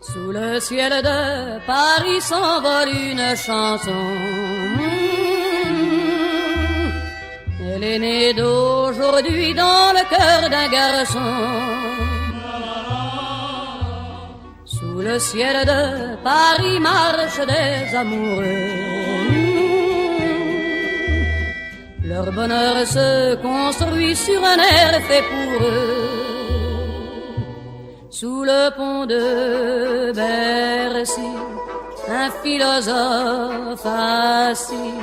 Sous le ciel de Paris s'envole une chanson. Elle est née d'aujourd'hui dans le cœur d'un garçon. Sous le ciel de Paris marchent des amoureux. Leur bonheur se construit sur un air fait pour eux. Sous le pont de Bercy, un philosophe assis,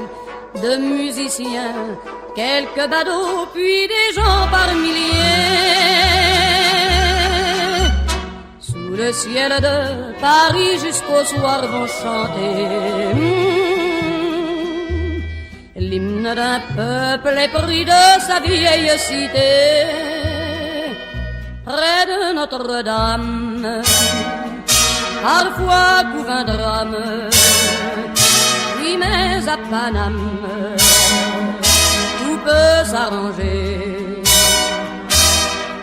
de musiciens, quelques badauds, puis des gens par milliers. Sous le ciel de Paris jusqu'au soir vont chanter l'hymne d'un peuple épris de sa vieille cité. Près de Notre-Dame, parfois couvre un drame, oui mais à Paname, tout peut s'arranger.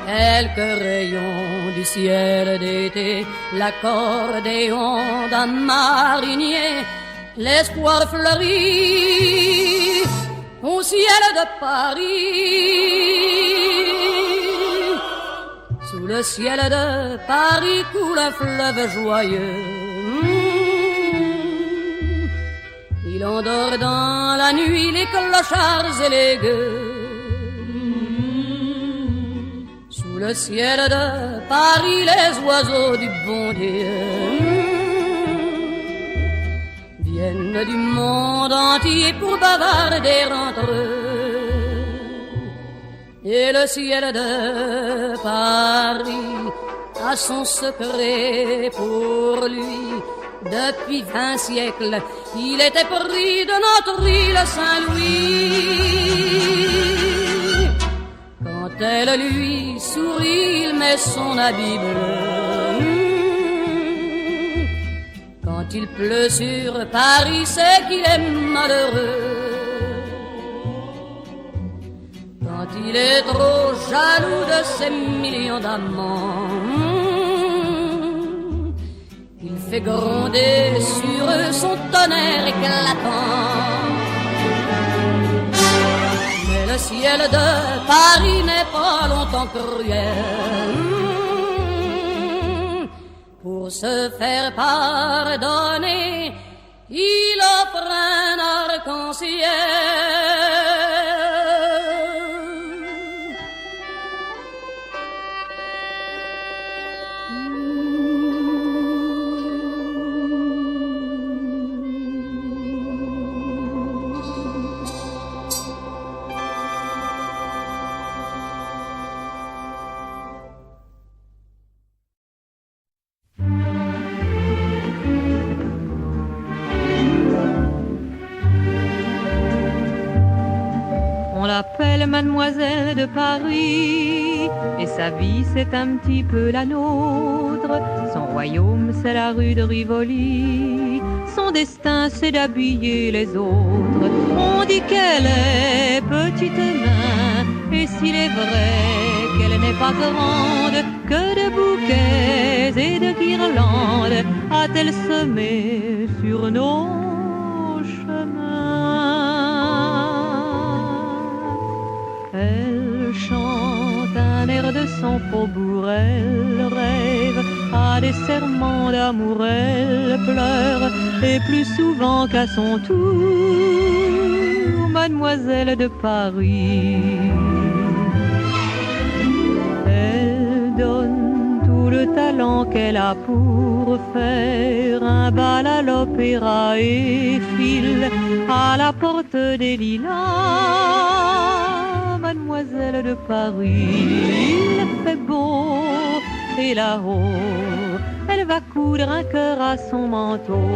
Quelques rayons du ciel d'été, l'accordéon d'un marinier, l'espoir fleurit au ciel de Paris. Sous le ciel de Paris coule un fleuve joyeux. Il endort dans la nuit les clochards et les gueux. Sous le ciel de Paris les oiseaux du bon Dieu viennent du monde entier pour bavarder entre eux. Et le ciel de Paris a son secret pour lui. Depuis 20 siècles, il était pris de notre île Saint-Louis. Quand elle lui sourit, il met son habit bleu. Quand il pleut sur Paris, c'est qu'il est malheureux. Quand il est trop jaloux de ses millions d'amants, il fait gronder sur eux son tonnerre éclatant. Mais le ciel de Paris n'est pas longtemps cruel. Pour se faire pardonner, il offre un arc-en-ciel. On l'appelle Mademoiselle de Paris, et sa vie c'est un petit peu la nôtre. Son royaume c'est la rue de Rivoli, son destin c'est d'habiller les autres. On dit qu'elle est petite et mince, et s'il est vrai qu'elle n'est pas grande, que de bouquets et de guirlandes a-t-elle semé sur nos chemins. Elle chante un air de son faubourg, elle rêve à des serments d'amour, elle pleure, et plus souvent qu'à son tour, Mademoiselle de Paris. Elle donne tout le talent qu'elle a pour faire un bal à l'opéra et file à la porte des lilas. Mademoiselle de Paris, il fait beau, et là-haut, elle va coudre un cœur à son manteau.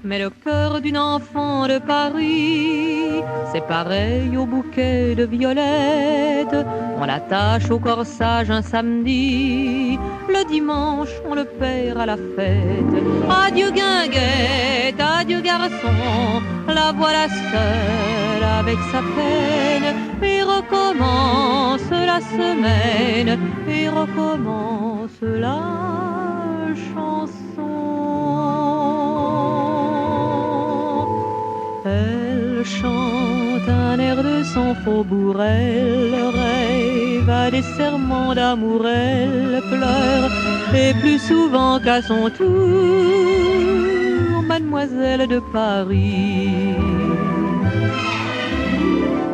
Mais le cœur d'une enfant de Paris, c'est pareil au bouquet de violettes. On l'attache au corsage un samedi, le dimanche on le perd à la fête. Adieu guinguette, adieu garçon, la la voilà seule avec sa peine, et recommence la semaine, et recommence la chanson. Elle chante un air de son faubourg, elle rêve à des serments d'amour, elle pleure, et plus souvent qu'à son tour, Mademoiselle de Paris.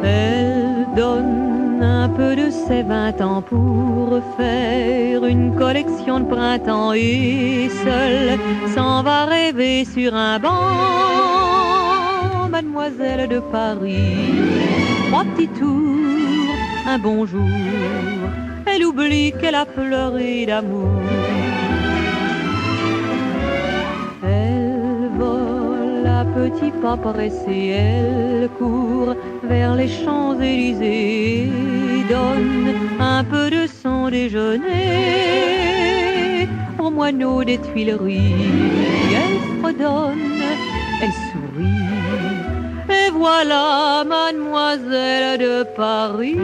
Elle donne un peu de ses 20 ans pour faire une collection de printemps, et seule s'en va rêver sur un banc, Mademoiselle de Paris. 3 petits tours, un bonjour, elle oublie qu'elle a pleuré d'amour. Elle vole à petits pas pressés, elle court vers les Champs-Élysées, donne un peu de son déjeuner aux moineaux des Tuileries. Elle fredonne, elle sourit, et voilà Mademoiselle de Paris.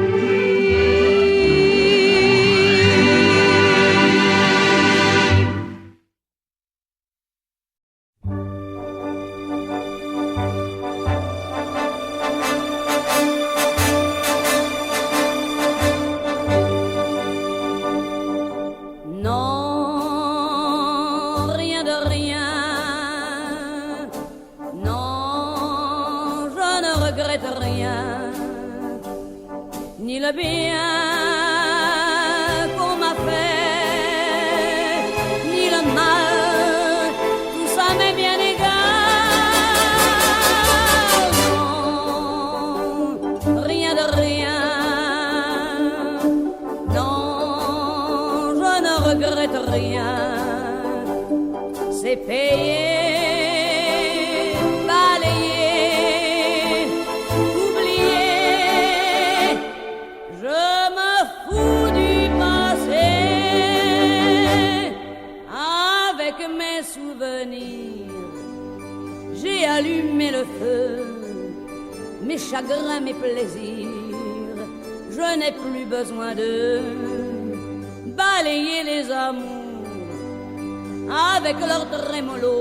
Ni le bien qu'on m'a fait, ni le mal, tout ça m'est bien égal. Non, rien de rien. Non, je ne regrette rien. C'est payé. J'ai allumé le feu, mes chagrins, mes plaisirs. Je n'ai plus besoin de balayer les amours avec leur trémolo,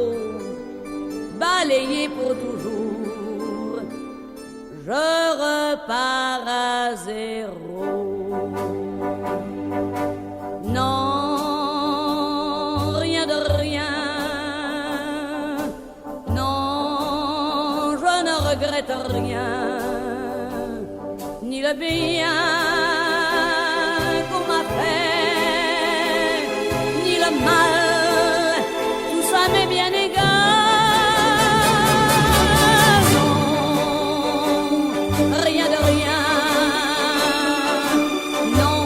balayer pour toujours. Je repars à zéro. Non, rien de rien. Je ne regrette rien, ni le bien qu'on m'a fait, ni le mal, tout ça m'est bien égal. Non, rien de rien. Non,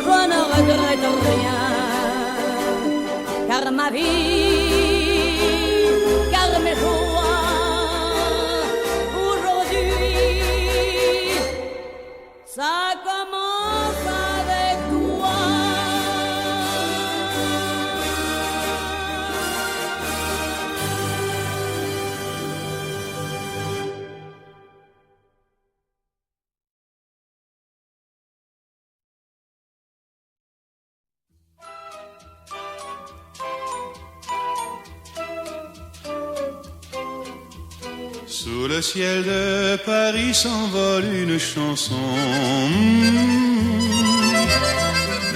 je ne regrette rien, car ma vie, car mes jours, ça commence avec toi. Sous le ciel de Paris s'envole une chanson.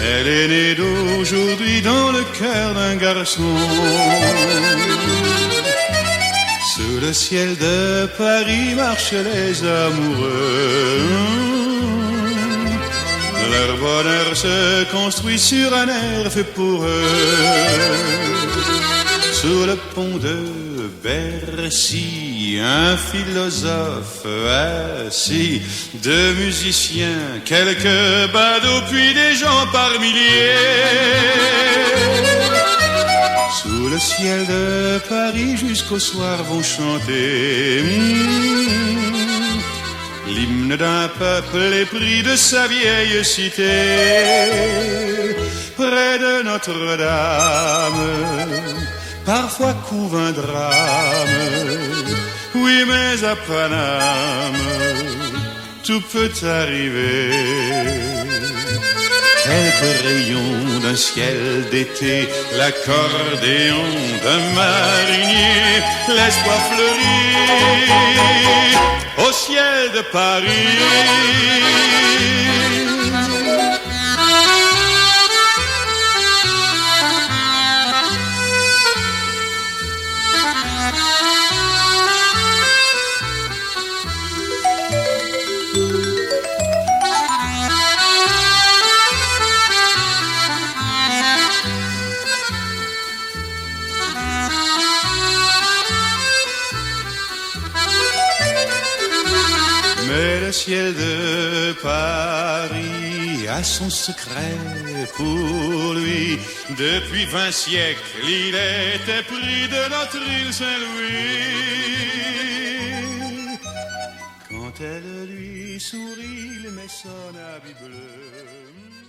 Elle est née d'aujourd'hui dans le cœur d'un garçon. Sous le ciel de Paris marchent les amoureux. Leur bonheur se construit sur un air fait pour eux. Sur le pont de Bercy, un philosophe assis, deux musiciens, quelques badauds, puis des gens par milliers. Sous le ciel de Paris jusqu'au soir vont chanter l'hymne d'un peuple épris de sa vieille cité. Près de Notre-Dame, parfois couve un drame, Oui, mais à Paname, tout peut arriver. Quelques rayons d'un ciel d'été, l'accordéon d'un marinier, l'espoir fleurit au ciel de Paris. Mais le ciel de Paris a son secret pour lui. Depuis 20 siècles, il était pris de notre île Saint-Louis. Quand elle lui sourit, il met son habit bleu.